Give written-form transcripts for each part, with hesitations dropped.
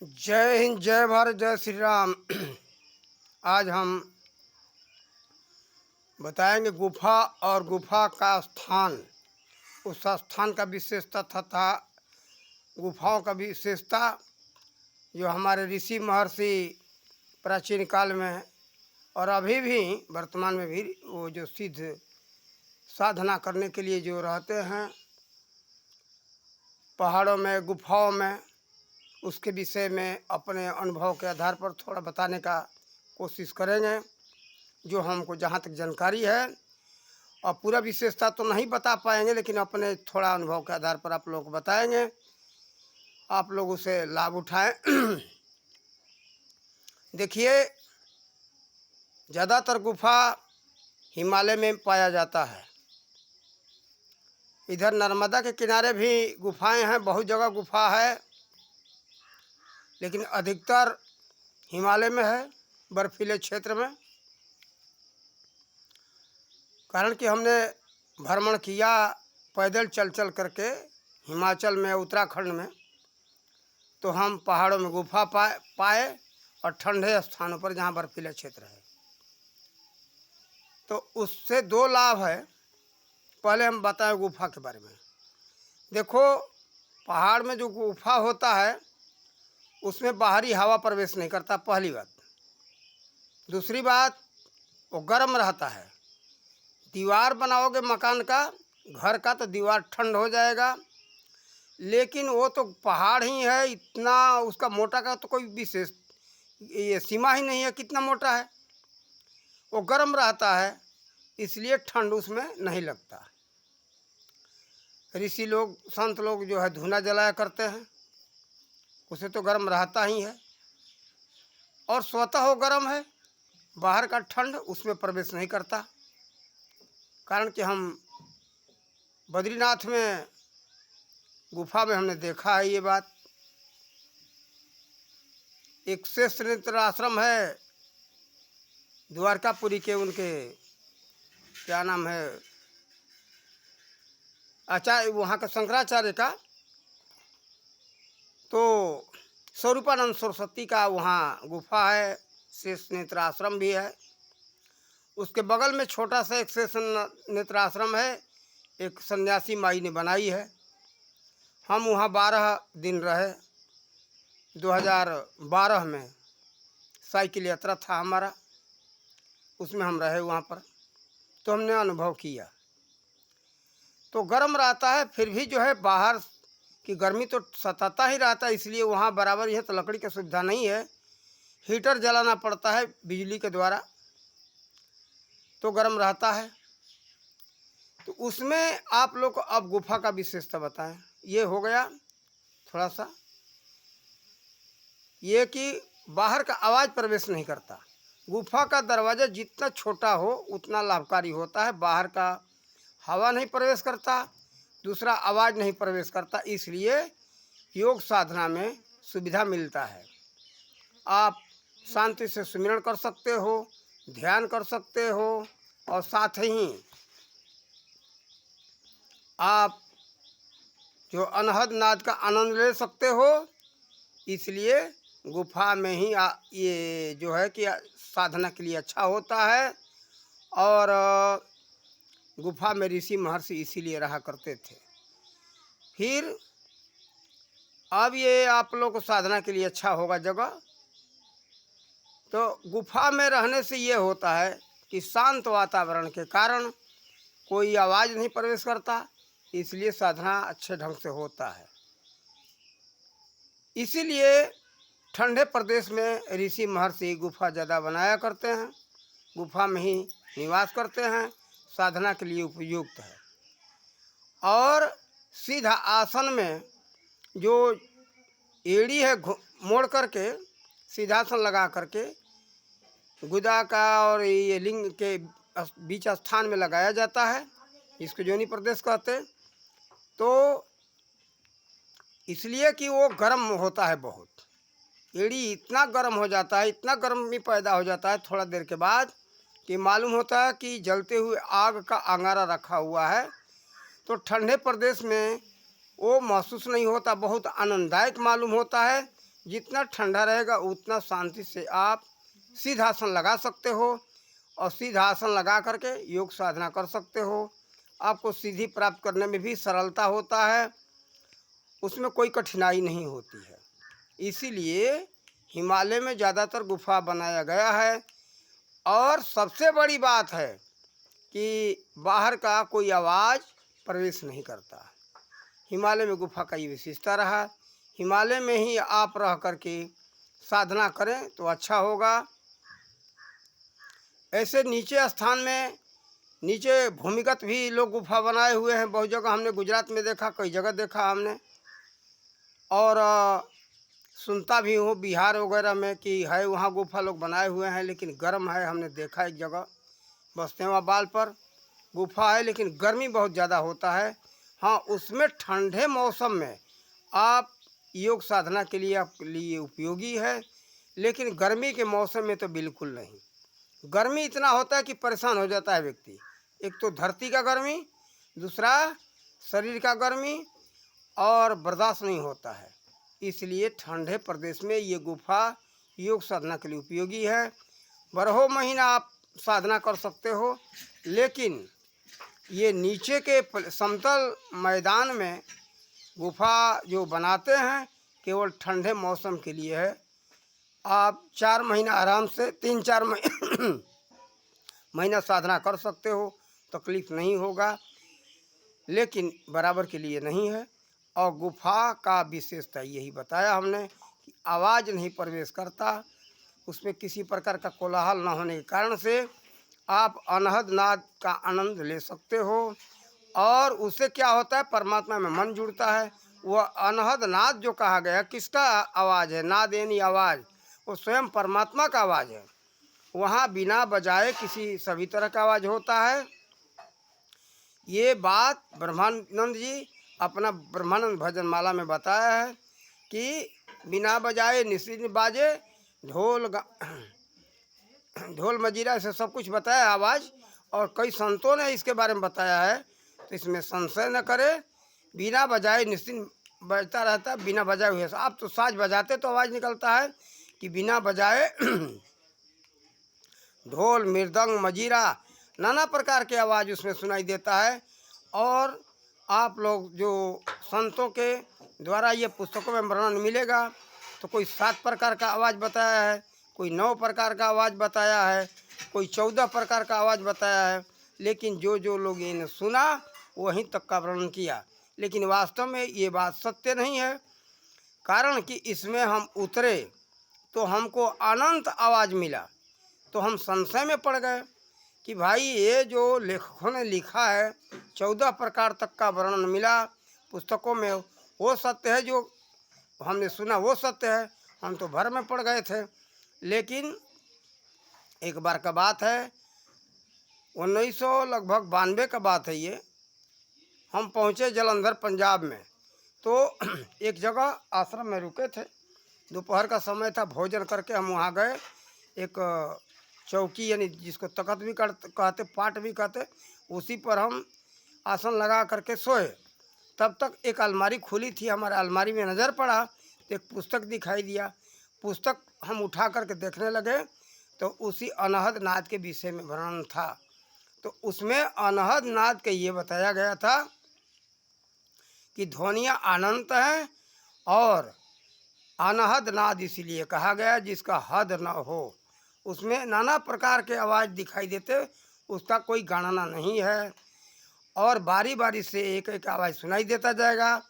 जय हिंद, जय भारत, जय श्री राम। आज हम बताएंगे गुफा और गुफा का स्थान, उस स्थान का विशेषता तथा गुफाओं का विशेषता जो हमारे ऋषि महर्षि प्राचीन काल में और अभी भी वर्तमान में भी वो जो सिद्ध साधना करने के लिए जो रहते हैं पहाड़ों में, गुफाओं में, उसके विषय में अपने अनुभव के आधार पर थोड़ा बताने का कोशिश करेंगे, जो हमको जहाँ तक जानकारी है। और पूरा विशेषता तो नहीं बता पाएंगे, लेकिन अपने थोड़ा अनुभव के आधार पर आप लोगों को बताएंगे, आप लोग उसे लाभ उठाएं। देखिए, ज़्यादातर गुफा हिमालय में पाया जाता है। इधर नर्मदा के किनारे भी गुफाएं हैं, बहुत जगह गुफा है, लेकिन अधिकतर हिमालय में है, बर्फीले क्षेत्र में। कारण कि हमने भ्रमण किया पैदल चल चल करके हिमाचल में, उत्तराखंड में, तो हम पहाड़ों में गुफा पाए और ठंडे स्थानों पर जहाँ बर्फीला क्षेत्र है। तो उससे दो लाभ है। पहले हम बताएं गुफा के बारे में। देखो, पहाड़ में जो गुफा होता है उसमें बाहरी हवा प्रवेश नहीं करता, पहली बात। दूसरी बात, वो गर्म रहता है। दीवार बनाओगे मकान का, घर का, तो दीवार ठंड हो जाएगा, लेकिन वो तो पहाड़ ही है, इतना उसका मोटा का तो कोई विशेष ये सीमा ही नहीं है कितना मोटा है। वो गर्म रहता है, इसलिए ठंड उसमें नहीं लगता। ऋषि लोग, संत लोग जो है धूना जलाया करते हैं, उसे तो गर्म रहता ही है, और स्वतः वो गर्म है, बाहर का ठंड उसमें प्रवेश नहीं करता। कारण कि हम बद्रीनाथ में गुफा में हमने देखा है ये बात। एक श्रेष्ठ नेत्र आश्रम है द्वारकापुरी के, उनके क्या नाम है, आचार्य, वहाँ का शंकराचार्य का, तो स्वरूपानंद सरस्वती का वहाँ गुफा है, शेष नेत्र आश्रम भी है। उसके बगल में छोटा सा एक शेष नेत्र आश्रम है, एक सन्यासी माई ने बनाई है। हम वहाँ 12 दिन रहे। 2012 में साइकिल यात्रा था हमारा, उसमें हम रहे वहाँ पर, तो हमने अनुभव किया। तो गर्म रहता है, फिर भी जो है बाहर की गर्मी तो सताता ही रहता है, इसलिए वहाँ बराबर ही है। तो लकड़ी की सुविधा नहीं है, हीटर जलाना पड़ता है बिजली के द्वारा, तो गर्म रहता है। तो उसमें आप लोग को अब गुफा का विशेषता बताएं। ये हो गया थोड़ा सा, ये कि बाहर का आवाज़ प्रवेश नहीं करता। गुफा का दरवाज़ा जितना छोटा हो उतना लाभकारी होता है, बाहर का हवा नहीं प्रवेश करता, दूसरा आवाज़ नहीं प्रवेश करता, इसलिए योग साधना में सुविधा मिलता है। आप शांति से सुमिरन कर सकते हो, ध्यान कर सकते हो, और साथ ही आप जो अनहद नाद का आनंद ले सकते हो। इसलिए गुफा में ही ये जो है कि साधना के लिए अच्छा होता है। और गुफा में ऋषि महर्षि इसीलिए रहा करते थे। फिर अब ये आप लोग को साधना के लिए अच्छा होगा जगह। तो गुफा में रहने से ये होता है कि शांत वातावरण के कारण कोई आवाज़ नहीं प्रवेश करता, इसलिए साधना अच्छे ढंग से होता है। इसीलिए ठंडे प्रदेश में ऋषि महर्षि गुफा ज़्यादा बनाया करते हैं, गुफा में ही निवास करते हैं, साधना के लिए उपयुक्त है। और सीधा आसन में जो एड़ी है मोड़ करके सीधासन लगा करके गुदा का और ये लिंग के बीच स्थान में लगाया जाता है, जिसको योनि प्रदेश कहते हैं। तो इसलिए कि वो गर्म होता है बहुत, एड़ी इतना गर्म हो जाता है, इतना गर्मी पैदा हो जाता है थोड़ा देर के बाद, कि मालूम होता है कि जलते हुए आग का अंगारा रखा हुआ है। तो ठंडे प्रदेश में वो महसूस नहीं होता, बहुत आनंददायक मालूम होता है। जितना ठंडा रहेगा उतना शांति से आप सिद्धासन लगा सकते हो और सिद्धासन लगा करके योग साधना कर सकते हो। आपको सिद्धि प्राप्त करने में भी सरलता होता है, उसमें कोई कठिनाई नहीं होती है। इसीलिए हिमालय में ज़्यादातर गुफा बनाया गया है। और सबसे बड़ी बात है कि बाहर का कोई आवाज़ प्रवेश नहीं करता। हिमालय में गुफा का ये विशेषता रहा। हिमालय में ही आप रह करके साधना करें तो अच्छा होगा। ऐसे नीचे स्थान में, नीचे भूमिगत भी लोग गुफा बनाए हुए हैं। बहुत जगह हमने गुजरात में देखा, कई जगह देखा हमने, और सुनता भी हूँ बिहार वगैरह में कि है वहाँ गुफा लोग बनाए हुए हैं, लेकिन गर्म है। हमने देखा एक जगह बस्तेवा बाल पर गुफा है, लेकिन गर्मी बहुत ज़्यादा होता है। हाँ, उसमें ठंडे मौसम में आप योग साधना के लिए आपके लिए उपयोगी है, लेकिन गर्मी के मौसम में तो बिल्कुल नहीं। गर्मी इतना होता है कि परेशान हो जाता है व्यक्ति। एक तो धरती का गर्मी, दूसरा शरीर का गर्मी, और बर्दाश्त नहीं होता है। इसलिए ठंडे प्रदेश में ये गुफा योग साधना के लिए उपयोगी है। 12 महीना आप साधना कर सकते हो, लेकिन ये नीचे के समतल मैदान में गुफा जो बनाते हैं केवल ठंडे मौसम के लिए है। आप 4 महीना आराम से 3-4 महीना साधना कर सकते हो, तकलीफ नहीं होगा, लेकिन बराबर के लिए नहीं है। और गुफा का विशेषता यही बताया हमने कि आवाज़ नहीं प्रवेश करता, उसमें किसी प्रकार का कोलाहल न होने के कारण से आप अनहद नाद का आनंद ले सकते हो। और उससे क्या होता है, परमात्मा में मन जुड़ता है। वह अनहद नाद जो कहा गया, किसका आवाज़ है? नाद यानी आवाज़, वो स्वयं परमात्मा का आवाज़ है। वहाँ बिना बजाए किसी सभी तरह का आवाज़ होता है। ये बात ब्रह्मानंद जी अपना ब्रह्मानंद भजन माला में बताया है कि बिना बजाए निश्चित बाजे, ढोल मजीरा से सब कुछ बताया आवाज़। और कई संतों ने इसके बारे में बताया है, तो इसमें संशय न करे। बिना बजाए निश्चित बजता रहता है, बिना बजाए हुए। आप तो साज बजाते तो आवाज़ निकलता है, कि बिना बजाए ढोल मृदंग मजीरा नाना प्रकार के आवाज़ उसमें सुनाई देता है। और आप लोग जो संतों के द्वारा ये पुस्तकों में वर्णन मिलेगा, तो कोई 7 प्रकार का आवाज़ बताया है, कोई 9 प्रकार का आवाज़ बताया है, कोई 14 प्रकार का आवाज़ बताया है। लेकिन जो जो लोग इन्हें सुना वहीं तक का वर्णन किया, लेकिन वास्तव में ये बात सत्य नहीं है। कारण कि इसमें हम उतरे तो हमको अनंत आवाज़ मिला, तो हम संशय में पड़ गए कि भाई ये जो लेखकों ने लिखा है 14 प्रकार तक का वर्णन मिला पुस्तकों में, वो सत्य है, जो हमने सुना वो सत्य है। हम तो भर में पड़ गए थे। लेकिन एक बार का बात है, 1900 लगभग 92 का बात है ये, हम पहुँचे जलंधर पंजाब में। तो एक जगह आश्रम में रुके थे, दोपहर का समय था, भोजन करके हम वहाँ गए। एक चौकी यानी जिसको तख्त भी कहते, पाट भी कहते, उसी पर हम आसन लगा करके सोए। तब तक एक अलमारी खुली थी, हमारे अलमारी में नज़र पड़ा तो एक पुस्तक दिखाई दिया। पुस्तक हम उठा करके देखने लगे तो उसी अनहद नाद के विषय में वर्णन था। तो उसमें अनहद नाद के ये बताया गया था कि ध्वनियाँ अनंत हैं, और अनहद नाद इसीलिए कहा गया जिसका हद न हो। उसमें नाना प्रकार के आवाज़ दिखाई देते, उसका कोई गणना नहीं है, और बारी बारी से एक एक आवाज़ सुनाई देता जाएगा।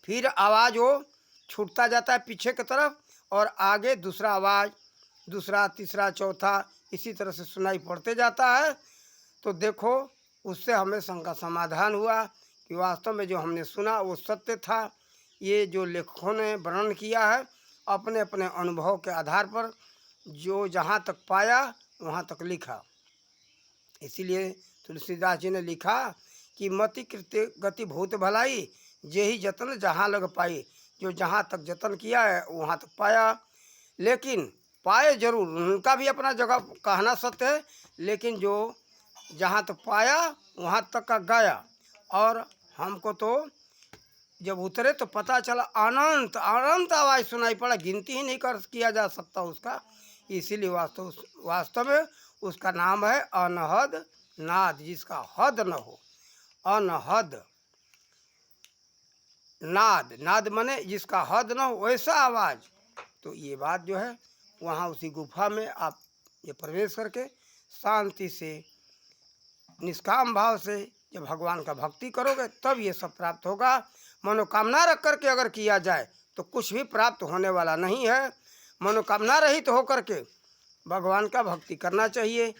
फिर आवाज़ वो छूटता जाता है पीछे की तरफ, और आगे दूसरा आवाज़, दूसरा, तीसरा, चौथा, इसी तरह से सुनाई पड़ते जाता है। तो देखो, उससे हमें शंका समाधान हुआ कि वास्तव में जो हमने सुना वो सत्य था। ये जो लेखकों ने वर्णन किया है अपने अपने अनुभव के आधार पर, जो जहाँ तक पाया वहाँ तक लिखा। इसीलिए तुलसीदास जी ने लिखा कि मति कृत्य गति भूत भलाई, जेहि जतन जहाँ लग पाई। जो जहाँ तक जतन किया है वहाँ तक पाया। लेकिन पाए जरूर, उनका भी अपना जगह कहना सत्य है, लेकिन जो जहाँ तक पाया वहाँ तक का गया। और हमको तो जब उतरे तो पता चला अनंत अनंत आवाज़ सुनाई पड़ा, गिनती ही नहीं कर किया जा सकता उसका। इसीलिए वास्तव में उसका नाम है अनहद नाद, जिसका हद न हो। अनहद नाद, नाद मने जिसका हद न हो, वैसा आवाज़। तो ये बात जो है, वहाँ उसी गुफा में आप ये प्रवेश करके शांति से निष्काम भाव से जब भगवान का भक्ति करोगे तब ये सब प्राप्त होगा। मनोकामना रख करके अगर किया जाए तो कुछ भी प्राप्त होने वाला नहीं है। मनोकामना रहित तो होकर के भगवान का भक्ति करना चाहिए।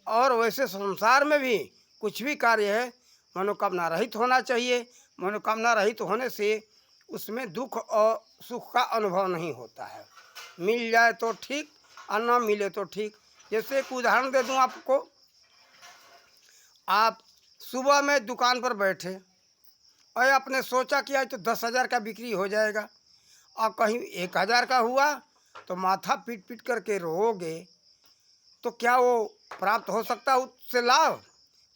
और वैसे संसार में भी कुछ भी कार्य है मनोकामना रहित होना चाहिए। मनोकामना रहित होने से उसमें दुख और सुख का अनुभव नहीं होता है। मिल जाए तो ठीक और न मिले तो ठीक। जैसे एक उदाहरण दे दूं आपको, आप सुबह में दुकान पर बैठे और आपने सोचा कि आज तो 10,000 का बिक्री हो जाएगा, और कहीं 1,000 का हुआ तो माथा पीट पीट करके रोओगे, तो क्या वो प्राप्त हो सकता है उससे लाभ?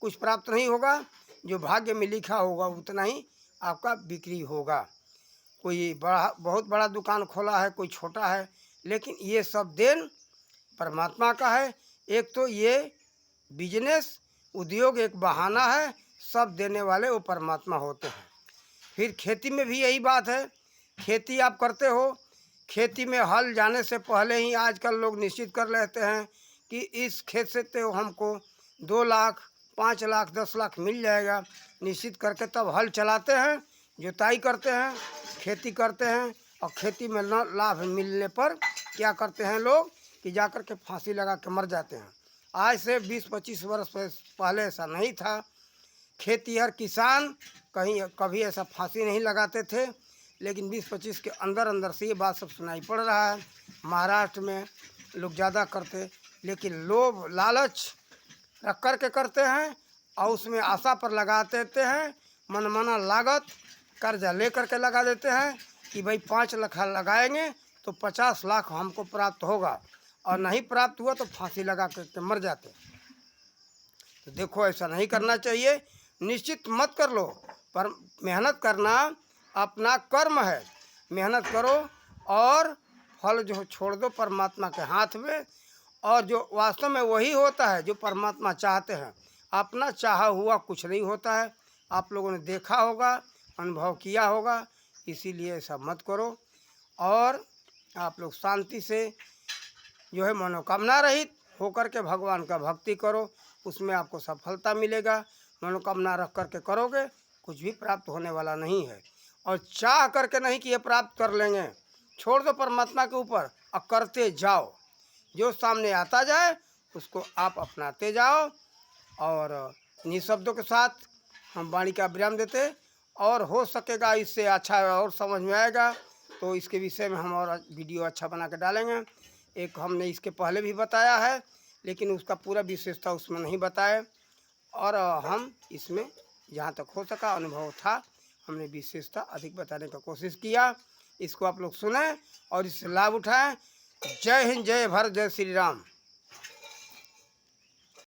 कुछ प्राप्त नहीं होगा। जो भाग्य में लिखा होगा उतना ही आपका बिक्री होगा। कोई बड़ा बहुत बड़ा दुकान खोला है, कोई छोटा है, लेकिन ये सब देन परमात्मा का है। एक तो ये बिजनेस उद्योग एक बहाना है, सब देने वाले वो परमात्मा होते हैं। फिर खेती में भी यही बात है। खेती आप करते हो, खेती में हल जाने से पहले ही आजकल लोग निश्चित कर लेते हैं कि इस खेत से तो हमको 2 लाख 5 लाख 10 लाख मिल जाएगा। निश्चित करके तब हल चलाते हैं, जुताई करते हैं, खेती करते हैं। और खेती में न लाभ मिलने पर क्या करते हैं लोग कि जा कर के फांसी लगा के मर जाते हैं। आज से 20-25 वर्ष पहले ऐसा नहीं था। खेतीहर किसान कभी ऐसा फांसी नहीं लगाते थे, लेकिन 20-25 के अंदर अंदर से ये बात सब सुनाई पड़ रहा है। महाराष्ट्र में लोग ज़्यादा करते, लेकिन लोभ लालच रख कर के करते हैं और उसमें आशा पर लगा देते हैं। मनमाना लागत कर्जा ले करके लगा देते हैं कि भाई 5 लाख लगाएंगे तो 50 लाख हमको प्राप्त होगा, और नहीं प्राप्त हुआ तो फांसी लगा करके मर जाते। तो देखो, ऐसा नहीं करना चाहिए। निश्चित मत कर लो, पर मेहनत करना अपना कर्म है। मेहनत करो और फल जो छोड़ दो परमात्मा के हाथ में। और जो वास्तव में वही होता है जो परमात्मा चाहते हैं। अपना चाहा हुआ कुछ नहीं होता है। आप लोगों ने देखा होगा, अनुभव किया होगा। इसीलिए ऐसा मत करो और आप लोग शांति से जो है मनोकामना रहित होकर के भगवान का भक्ति करो, उसमें आपको सफलता मिलेगा। मनोकामना रख करके करोगे कुछ भी प्राप्त होने वाला नहीं है। और चाह करके नहीं कि ये प्राप्त कर लेंगे, छोड़ दो परमात्मा के ऊपर और करते जाओ। जो सामने आता जाए उसको आप अपनाते जाओ। और इन्हीं शब्दों के साथ हम वाणी का विराम देते, और हो सकेगा इससे अच्छा और समझ में आएगा तो इसके विषय में हम और वीडियो अच्छा बना के डालेंगे। एक हमने इसके पहले भी बताया है, लेकिन उसका पूरा विशेषता उसमें नहीं बताए, और हम इसमें जहाँ तक हो सका अनुभव था हमने विशेषता अधिक बताने का कोशिश किया। इसको आप लोग सुने और इससे लाभ उठाएं। जय हिंद, जय भारत, जय श्री राम।